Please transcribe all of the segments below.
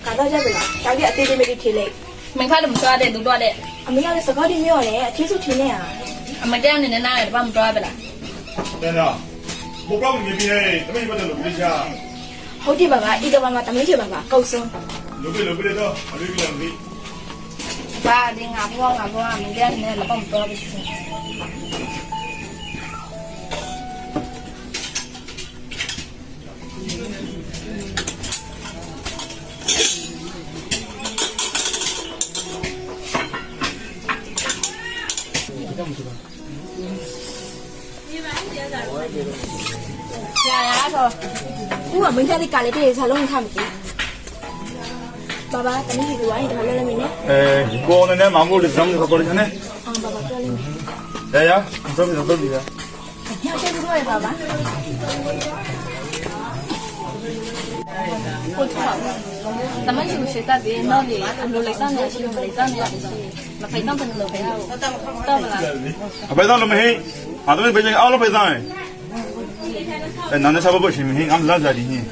가다 잡으라. 자기 아떼들이 틸래. မင်းခါတော့မသွားတဲ့သူတော့တဲ့ 아미가 서거리 묘래. 계속 틸래야. အမတဲအနေနဲ့နားတယ်ဘာမသွားပဲလား တဲ့နော်ဘုကောင်းနေပြီဟဲ့တမင်ပတ်တယ်လို့ပြချာ 호디 봐봐. 이거 봐봐. 담이지 봐봐. 거기서. လုပ်ပြတော့အလေးပြန်ပြီ ဘာဒီငါဘွားမင်းတဲအနေနဲ့လည်းဘာမသွားဘူးရှင် 야야서 우와 문자리 깔리게 살롱 참지. 봐봐. 담이지 좋아해. 달래라면네. ကိုယ်နဲ့မောင်ကိုလည်းဇောင်းကိုခေါ်တယ်နဲ့ 아 봐봐. 깔리네. ရဇောင်းတော့ပြီ 야 저기 좋아해 봐봐.တမန်ရှိရှိတတ်တယ်နော်လေလိုလိုက်တော့နေရှိလို့လိုက်တော့နေရတယ်ရှိမဖိတ်တော့တယ်လို့ပဲတော့မလား အဖေသားလည်းမဟိအတော့ပဲချင်းအားလုံးပဲသားအဲနားနဲ့စားဖို့ရှိမဟိအမ်လာဇာဒီဟင်း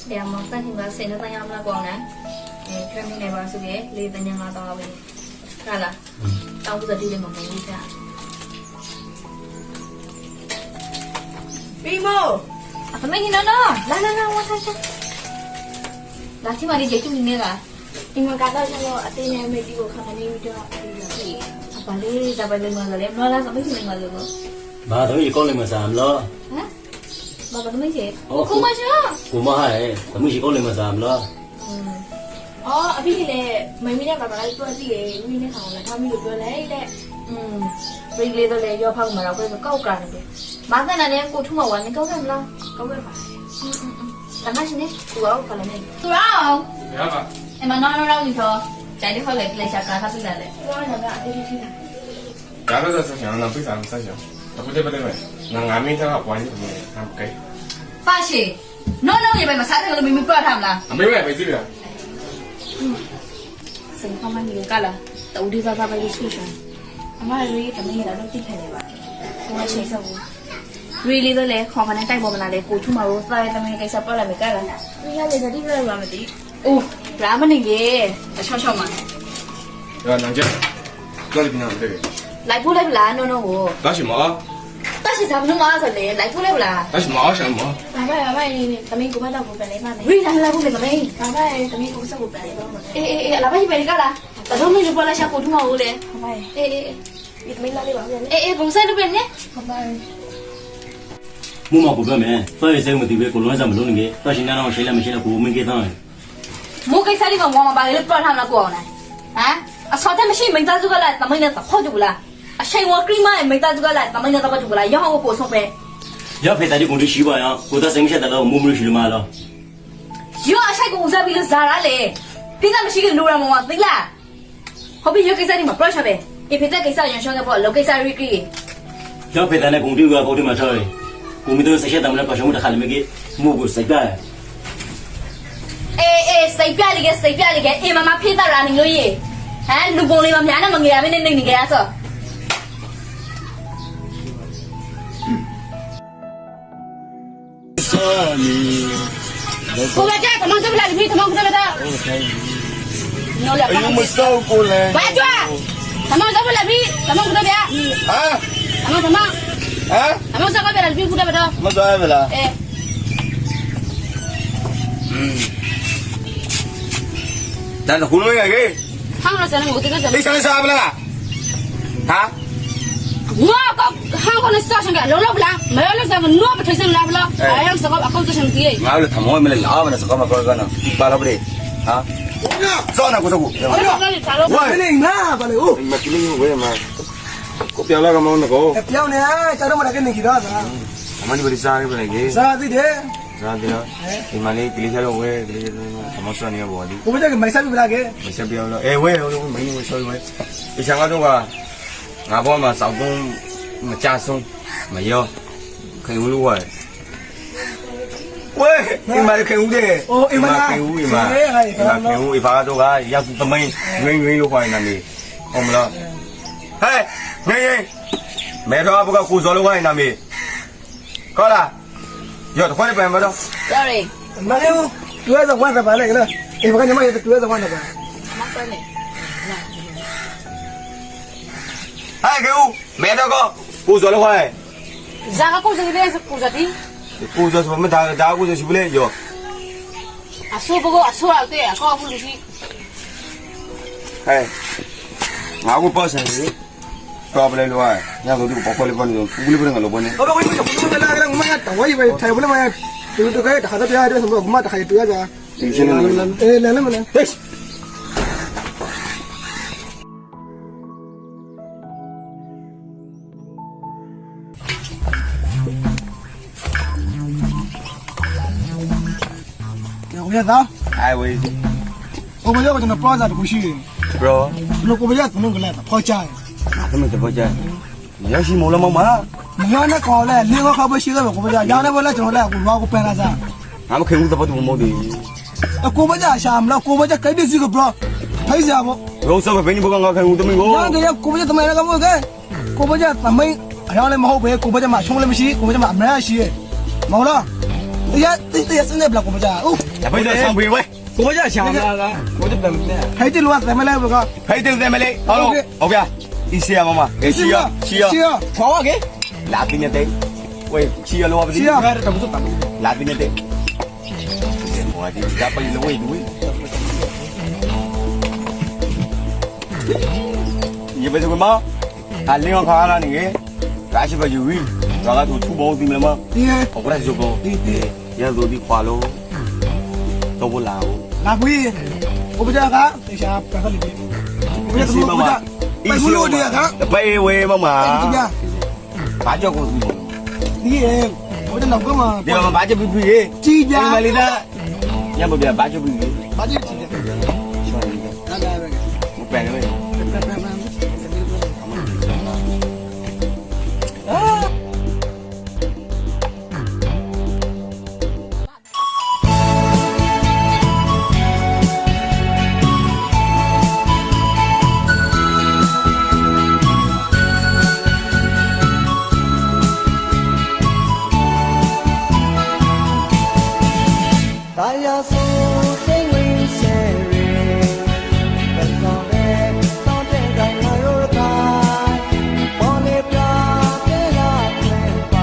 เดี๋ยวมองตั้งถึงว่าเซ็นตั้งยามละกองนะเครื่องในบ้านสุดเลยเลยตั้งยังมาต่อไปนั่นล่ะต้องกูจะดีเลยมั้งนี่จ้ะ 비모. ทำไมนี่น้องๆလာว่าใช่လာที่มาดิเจ๊จุ้มนี่ล่ะ 이모 가다 잡아. 아떼네 메디고 가만히 있어. 이렇게. ဘာလေးဒါပဲမလာလေမလာစမရှိမလာလို့ဟမ် ဘာသမီးကောင်းလိမ့်မစားမလား ဘာဘာသမီးကြီးခုမရှိ ကိုမဟဲ့သမီးရှိကောင်းလိမ့်မစားမလား 아비네 매미네 봐봐. 이거 어디에 우리네 가오라. 담이 이거 레이래. ဘိတ်လေးတော့လေရောဖောက်မှာတော့ကိုကောက်ကြတယ်မာသနာနဲ့ကိုထုမဝါနေကောက်ခဲ့မလား 거기 봐. တမရှိနေသူရောခလည်းနေသူရော ရပါ အမနော်နော်ဒီတော့ကျန်တဲ့ခေါက်လေလက်ချကာထားပြလာလေ 좋아하는 거 아떼리 튀나. 假如说是想让非常设想，不对，那俺们这个关系怎么样？给， ပါရှိနော်နော်ရေပဲမစားတယ်လို့မင်းပြတ်ထားမလား 没买没这个， စိန်ခေါမနေကလာတူဒီသာသာပဲဆူရှင် 아마리 담이 나도 튀네 봐. 정말 재밌어. ရီလေးတော့လေခေါခနဲ့တိုက်ပေါ်မလာလေကိုထုမရောစားရတဲ့မင်းကိစ္စပတ်လာမယ်ကလာ 우리가 내 자리 별로 마음에 들. အိုးရာမနေလေအချောချောမှာ 对吧？那这，这里平常这个， လိုက်ဖို့လိုက်ဗလားနော်နော်ကို 那是毛， တရှိစားမလို့မဆိုလေလိုက်ဖို့လိုက်ဗလား 那是毛什么？ 봐봐, 담이 고마다 보면 내 마음에. ရီလာလာဖို့လေမမင်း 봐봐, 담이 고서 보면 내 마음에. အေးလာပါရှိပဲကလာတော့မင်းဘောလာရှာကိုထုမကိုလေ 봐봐. အေး 이 담이 나리 마음에. အေးဘုံဆိုင်လို့ပဲနေ 봐봐. မမကိုပြောမယ်ဖဲစိတ်မတည်ပဲကိုလုံးစားမလုံးနေတော့ရှင်နာတော့ရှိလားမရှိလားကိုမင်းကေးသား မိုးကိစ္စလေးကဝါမပါလေပြတ်ထားမလားကိုအောင်လားဟမ်အစောတဲ့မရှိမိသားစုကလည်းတမင်းနဲ့ခေါ်ကြဘူးလားအရှိန်ဝကရီမမိသားစုကလည်းတမင်းနဲ့တော့ကြဘူးလားရောင်းကိုဆုံးပဲ ရဖေတာဒီကုန်ရှိပါရကိုသားစိတ်မရှိတဲ့တော့မုံမလို့ရှိလို့မလား ရောအရှိန်ကိုဦးစားပြီးလို့ဇာရလေဖိကမရှိကလိုရမမသိလားဟောပြီးရောကိစ္စလေးမှာပြတ်ချပဲအဖေတဲ့ကိစ္စရန်ရှောင်းကပေါ့လောကိစ္စရီကီ ရဖေတာနဲ့ကုန်တူကကုန်တူမှာထားတယ်ကိုမီတို့ဆက်ချက်တယ်မလားပတ်ရှုံးတခါလည်းမကေးမို့ကိုစိတ်ပြ အေးစိတ်ပြလိကအေးမမဖိတာရာနေလို့ရေဟမ်လူပုံလေးမများနဲ့မငယ်ရမင်းနေနေကြရဆို 고마자, 담아 좀 라, 미 담아 그래 봐. နော်လေ အယုံမစောက်ကိုလည်း 봐 줘. 담아 좀 라, 미 담아 그래 봐. ဟာ 담아 담아. ဟမ် 담아 좀 봐, 미 그래 봐. မသွားရမလား 에. ဒါကခုလုံးရကေ 항상 저는 어떻게 저. လိစားစားမလားဟာ 뭐가 한국에 싸신 게 놀러 볼라. 매일 저 누워 붙어서 나 볼라. 아양 저거 아까 저 뒤에. ငါတို့ထမောမလဲလာမလဲစကားမပြောကနော်ပါလာပြီဟာစောနာကိုစကူ 빨리 잘로. ဝိုင်း မင်းငါပါလေဦး မကလေးဝဲမှာကိုပြောလာကမောင်းတော့ ပြောင်းနေကျတော့မလာကနေကြတော့သာ အမဒီပရိစားရပါလေကေ စားသေးတယ် စားတယ်နော်ဒီမလေးကလေးချတော့ဝဲကလေးချတော့မဆောနေဘောဒီ ကိုမကြကမိုက်စားပြလာခဲ့ မဆက်ပြောလို့ဝဲဟိုလိုမင်းဝဲဆောဝဲဒီချာကတော့ကငါဘောမှာစောက်သုံးမကြဆုံးမရောခင်ဦးလို့ဝဲဝဲဒီမှာခင်ဦးတဲ့ခင်ဦးဒီမှာခင်ဦးဒီဘာတော့ကရောက်သမင်းရင်းလို့ခေါ်နေတာနေဟုတ်မလားဟဲ့ငယ်ငယ်没多不个故事了，我那没。好了，要快点办不着。 sorry မလေးဘူးသူရတဲ့ဝမ်းသပါလေကလားအေးဘာကညီမရဲ့သူရတဲ့ဝမ်းသပါ မဆိုင်နေ 哎，给我没多个故事了，快。 ဇာကကိုစလေးလေးကိုစတီ 故事什么大故事是不嘞？有。 အဆိုးဘကအဆိုးရောက်တဲ့အကောက်ဘူးလို့ရှိ 哎，我个保险的，抓不来了哎，人家说这个包括的帮你，屋里不能个老板呢。 ဟောဘယ်ဝင်ဘူးဘယ်လာကငမရတော့ဝေးပဲထိုင်ဘူးမရသူတို့ကတခါတော့ပြရတယ်ဆိုတော့မတခါတွေ့ရကြ 这些人， အေးလည်းမလဲ 哎。 ကိုရသား 哎喂 ကိုမရကကျွန်တော် process တခုရှိတယ် ，bro， ကျွန်တော်ကိုမရသူတို့ကလည်းဖော်ချတယ် 哪他妈这不讲？你要是没了妈妈， မရနဲ့ခေါ်လဲလင်းခေါ်ပဲရှိတယ်ကိုမရရောင်းနေဘလဲကျွန်တော်လည်းကိုဘာကိုပန်လာစား 俺们开屋子不都没的， ကိုမရရှာမလားကိုမရကိတ်စီကို bro ဖိုက်စားဖို့ 老少个陪你不刚刚开屋子没 ရော 有 င်း？ကြကိုမရတမန်ကမို့ကကိုမရသမင်းအရောင်းလည်းမဟုတ်ပဲကိုမရမှာချုံးလည်းမရှိကိုမရမှာအမရရှိရမဟုတ်လားတရားစနေဘလကိုမရဦး 也不叫上陪喂， ကိုမရရှာမလားကိုမရပြန်နေဟဲ့တယ်လို့သမလဲဘက 陪着咱们嘞，好了，OK，你吃呀妈妈，给吃呀，吃呀， ရှိရခေါ်ရကေ 哪边的得？喂，吃呀，老不 ရှိ 的 ရ，ဘယ်တော့မှမ 哪边的得？我的家不是喂喂，你不是个吗？啊，另外看那个，干什么就喂，那个都出包子了吗？ ဒီ 我不来做工， ဒီ 人家都的花喽，都不老。 လာခွေးကိုမရကတေချာပြန်ခလိတယ်ကိုမရသူကိုမရไปဘူးလို့တရားက ไปเว้妈妈 ဒီက ဘာကြောက်ကို ဒီရေကိုတော့ကမှ ဒီမှာဘာကြောက်ပြီး ကြည်ကြ မလေးသားညမပြဘာကြောက်ပြီး ဘာကြည့်ကြည့်လဲ ချွန်နေတယ် နားလာပဲ မပန်လေ 大家说谁为谁人？本上的当真在那有干，帮你表给那天办，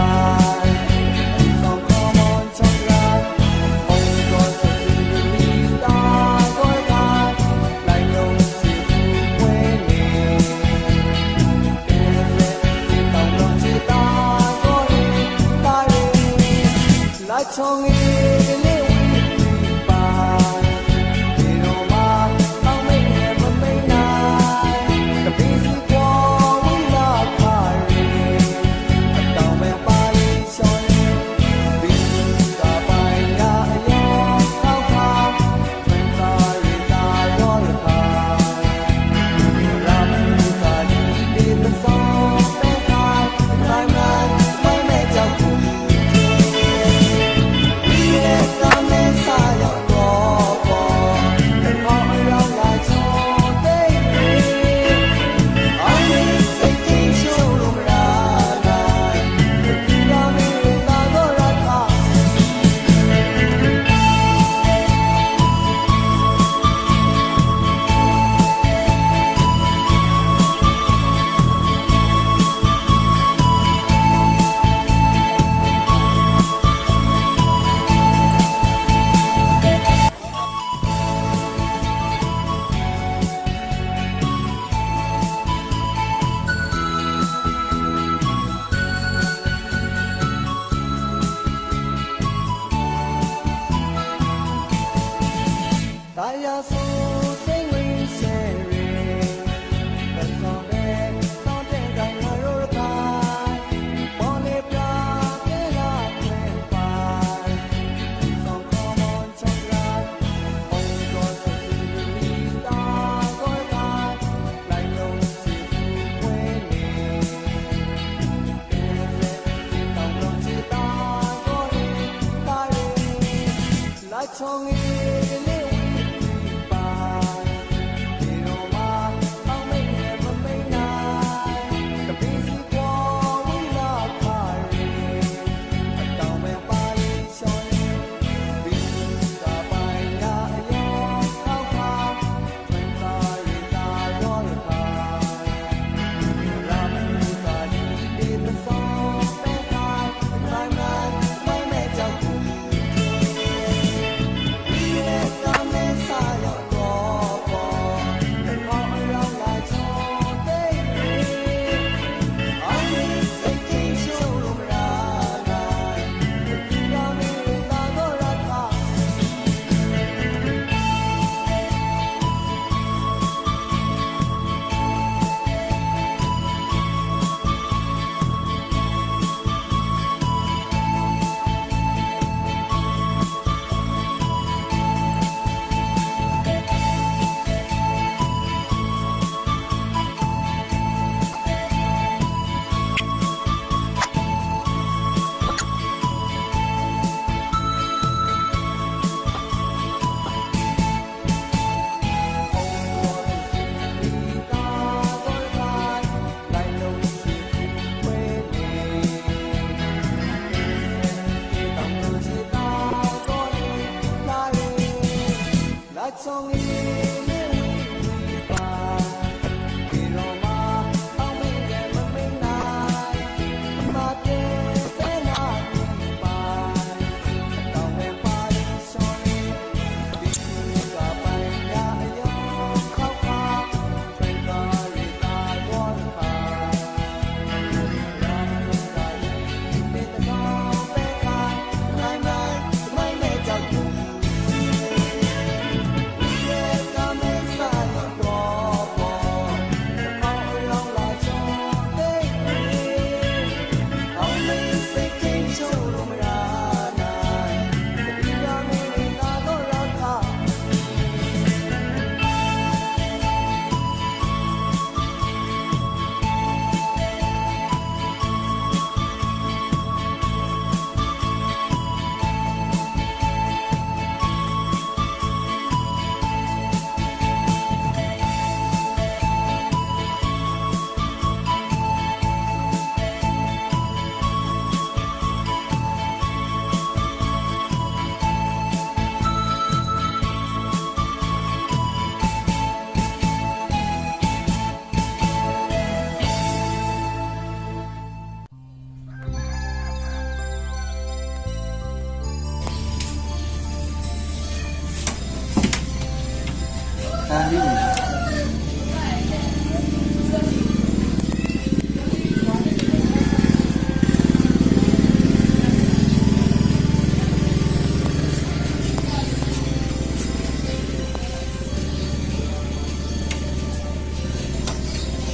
上课忙出来，红光是你大过来，来用心不为你，别人当不起大过你大人，来从你。 မ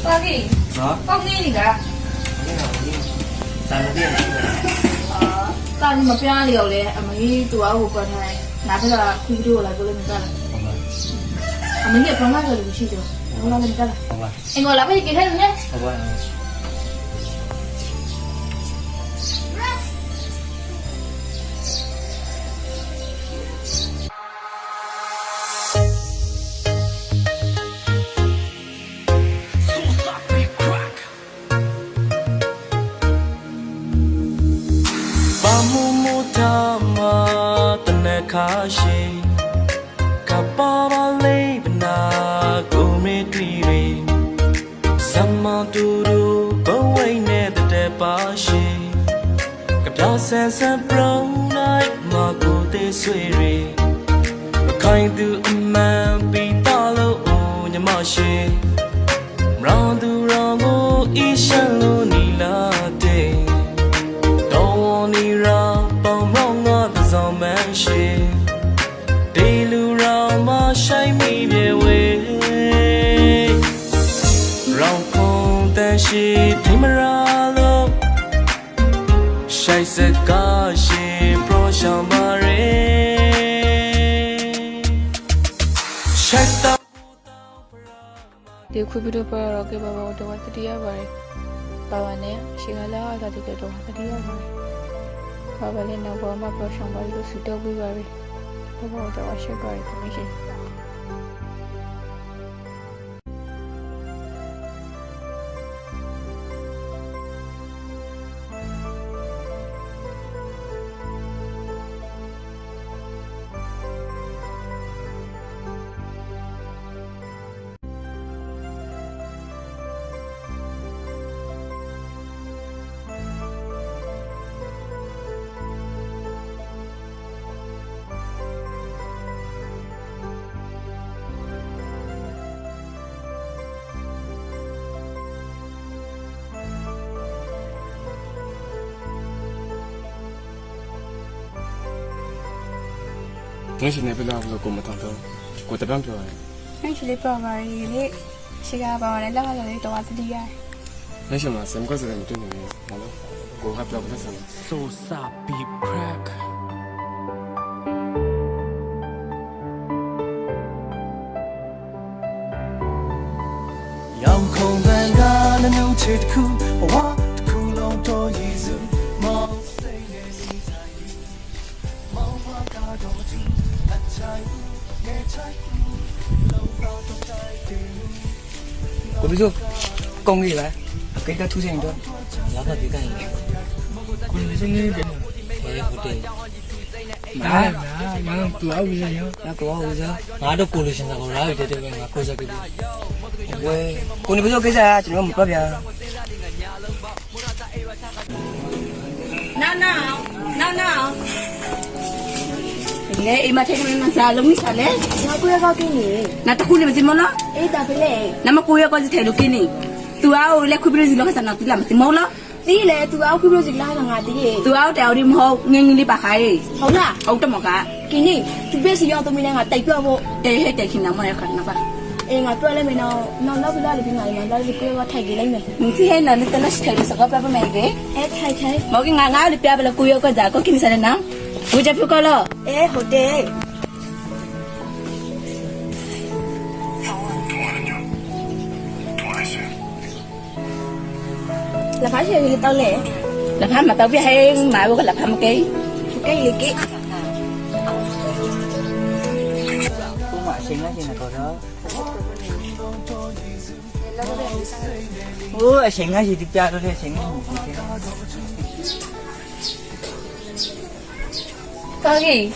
ပါကြီး နော် ကောင်းနေနေလား တန်တဲ့ရှိတယ် တာဒီမပြားလေရောလေအမကြီးသူ့အကိုပတ်ထိုင်နားကခွေးတို့လာကိုလည်းမသားလားအမကြီးကဘယ်မှာဆိုလို့ရှိတယ်ဘယ်မှာလဲမသားလား ဟုတ်ပါ အင်္ဂလာပဲကြည့်ထဲနေ ဟုတ်ပါ ဘာမမထားမတနခါရှိကပါပါလေးပနာကိုမတွေ့ရီစမတူတူဘဝိနဲ့တဲ့ပါရှိကပြောဆန်ဆန်ပရောင်းလိုက်မကိုသေးဆွေရီမခိုင်သူအမှန်ပြီးတော့လို့ညမရှိရောင်းသူရောင်းကိုအရှန်လို့နီလာတဲ့ ဒီလူရောင်မဆိုင်မိပြေဝေရောင်ခုံတန်ရှိဒီမရာလို့ရှိုက်စကားရှိပရောရှောင်းပါရဲရှိုက်တော့ ဒီခွေးပြီးတော့ပေါ်တော့ကဘာဘာတော့တတိယပါတယ်ဘာဘာနဲ့ရှင်ကလာတာတိတော့တတိယပါတယ်ဘာဘာလည်းတော့ဘာမှပြောဆောင်ပါလို့စတော့ပြီးပါပြီဘာဘာတော့ရှိပါတယ်တမရှိ ငါရှင်နေပြလာလို့ကိုမတော်တော့ကိုတပန်းပြောရတယ် အဲ့ဒီလေးပေါ်ပါလေရှင်ကဘာမှလည်းလောက်လာလေတော့တတိယ ငါရှင်မှာစံကွက်စတယ်မတွေ့နေဘူးဘာလို့ကိုကပြောပြစမ်း So sappy crack ရောင်ခုံတန်ကလည်းနှုတ်ချစ်တစ်ခုဘဝတစ်ခုလုံးတော့ရည်စုမောင်စိတ်နဲ့စီဆိုင်မောင်ဘာကတော့သူအချိုင်ငယ်ချိုင်လုံးတော့တိုက်တယ် ကိုပြီးတော့ကောင်းကြီးလားအကိတ်ကထူးဆိုင်တော့ 老婆别干了， ကိုပြီးစင်းနေတယ် 我也不对， နားနားတူအောင်ရရ 那给我回家，俺都过了现在，我哪有这这个，俺过这个的， ဝဲကိုနေပြီးတော့ကိစ္စကကျွန်တော်မပြပြ နာနာလေအိမ်မထဲကမစားလုံးစားလေ ငါကိုရကောက်ကင်းနေ နာတခုနေမစမလား အေးတာဖလေ နမကိုရကောစီထဲလို့ကင်းနေသူအားကိုလက်ခွေးပြစီလောကစနာတူလာမစမလား တီးလေသူအောက်ခွေးပြစီလာတာငါတီးရေ သူအားတောင်ဒီမဟုတ်ငင်းငင်းလေးပါခိုင်း ဟုတ်လား ဟုတ်တယ်မက ကင်းနေသူပြစီရောက်တော့မင်းငါတိုက်ပြဖို့ တဲဟဲ့တဲခင်နာမရခဏပါ အေးငါတွေ့လိုက်မယ်နော်နောက်ပြလာလေပြီးငါလည်းလာလေကိုရထိုက်ကြလိုက်မယ် မင်းစီဟဲ့နာနဲ့တနက်စထဲစကားပြပမယ်ကေ အဲထိုက်ထိုက် မောကငါငါလေးပြပလကိုရကောကြကိုကင်းစရနာဘူချပ်ဖကောလော အေးဟုတ်တယ် là phải chơi tao lẹ là phá mà tao biết hay mà bố là phá một cái gì cái 我买新了现在多少？我新了是的家都是新的。 tao gì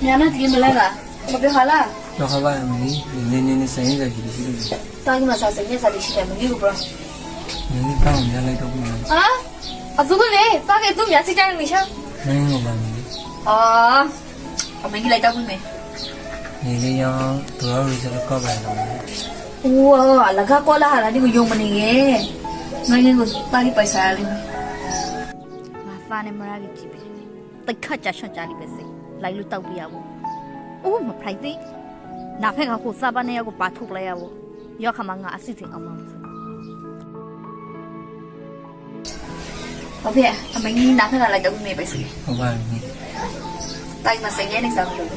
nhà nó tiền mà lên à một cái hóa là တော့ခပါရမင်းနင်းနင်းဆိုင်ရရှိရှိတယ် tao nhưng mà sao sinh nhật sao đi chơi mình đi bro နင်းကောင်းရလိုက်တော့ဘူးန à à giúp cái này tao cái tụi nhà chơi chơi mình sao င်းဟောပါမင်း à mình đi lại tao với mày နေလေးရောတော်ရစကောပါတော့ ủa là các con là là đi dùng mình nghe ngay ngay tao đi पैसा đi ငါစားနေမရကြီးကြည့်ပဲတိတ်ခတ်ကြရှော့ကြလိပဲစိလိုက်လို့တောက်ပြရဘူးအိုးမဖိုက်သေးနာဖက်ကဟိုစားပါနေရကိုပါထုတ်လိုက်ရဘူးရောက်ခါမှငါအစစ်စင်အောင်မလို့ ဟုတ်ပြီအမင်းကြီးနားခဏလိုက်တော့မိပဲစီ ဟုတ်ပါဘူး တိုင်းမှာစိတ်ရနေစားလို့